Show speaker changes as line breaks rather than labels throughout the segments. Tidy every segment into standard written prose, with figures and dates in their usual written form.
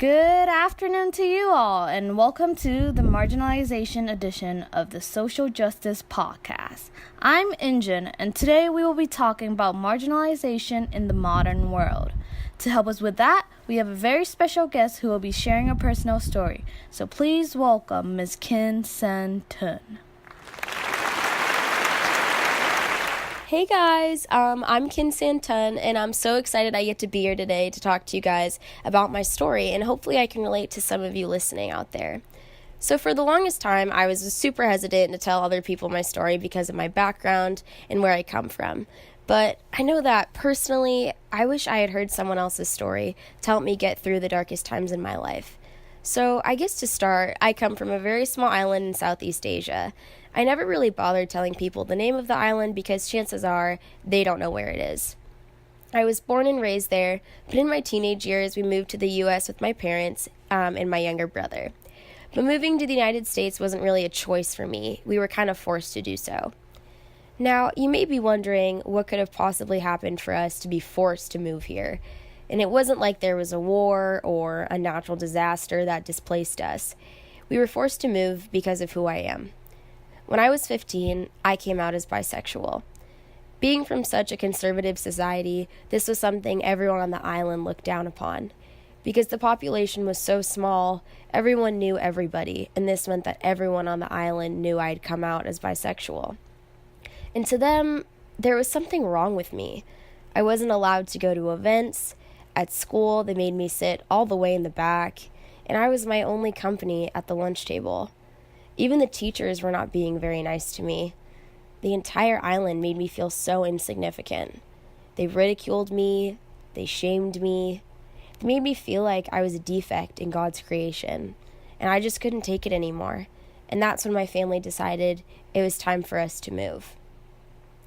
Good afternoon to you all, and welcome to the Marginalization edition of the Social Justice Podcast. I'm Injun, and today we will be talking about marginalization in the modern world. To help us with that, we have a very special guest who will be sharing a personal story. So please welcome Ms. Kim San-tun.
Hey guys, I'm Kim San-tun, and I'm so excited I get to be here today to talk to you guys about my story, and hopefully I can relate to some of you listening out there. So for the longest time, I was super hesitant to tell other people my story because of my background and where I come from. But I know that personally, I wish I had heard someone else's story to help me get through the darkest times in my life. So I guess to start, I come from a very small island in Southeast Asia. I never really bothered telling people the name of the island because chances are they don't know where it is. I was born and raised there, but in my teenage years we moved to the U.S. with my parents and my younger brother. But moving to the United States wasn't really a choice for me. We were kind of forced to do so. Now, you may be wondering what could have possibly happened for us to be forced to move here. And it wasn't like there was a war or a natural disaster that displaced us. We were forced to move because of who I am. When I was 15, I came out as bisexual. Being from such a conservative society, this was something everyone on the island looked down upon. Because the population was so small, everyone knew everybody, and this meant that everyone on the island knew I'd come out as bisexual. And to them, there was something wrong with me. I wasn't allowed to go to events. At school, they made me sit all the way in the back, and I was my only company at the lunch table. Even the teachers were not being very nice to me. The entire island made me feel so insignificant. They ridiculed me, they shamed me, they made me feel like I was a defect in God's creation, and I just couldn't take it anymore. And that's when my family decided it was time for us to move.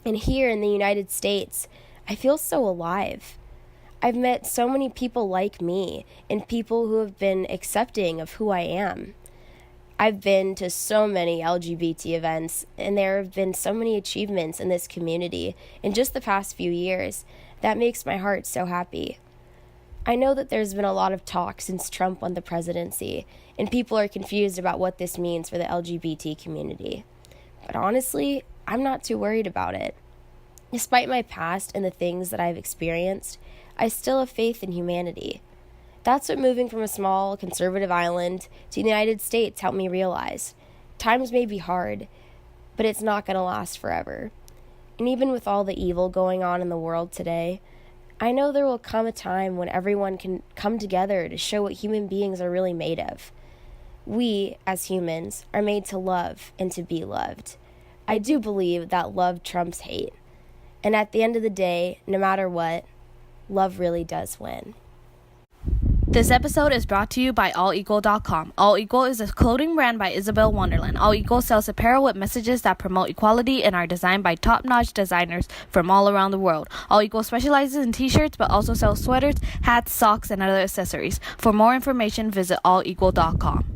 And here in the United States, I feel so alive. I've met so many people like me and people who have been accepting of who I am. I've been to so many LGBT events, and there have been so many achievements in this community in just the past few years. That makes my heart so happy. I know that there's been a lot of talk since Trump won the presidency, and people are confused about what this means for the LGBT community. But honestly, I'm not too worried about it. Despite my past and the things that I've experienced, I still have faith in humanity. That's what moving from a small, conservative island to the United States helped me realize. Times may be hard, but it's not going to last forever. And even with all the evil going on in the world today, I know there will come a time when everyone can come together to show what human beings are really made of. We, as humans, are made to love and to be loved. I do believe that love trumps hate. And at the end of the day, no matter what, love really does win.
This episode is brought to you by allequal.com. All Equal is a clothing brand by Isabel Wonderland. All Equal sells apparel with messages that promote equality and are designed by top-notch designers from all around the world. All Equal specializes in t-shirts but also sells sweaters, hats, socks, and other accessories. For more information, visit allequal.com.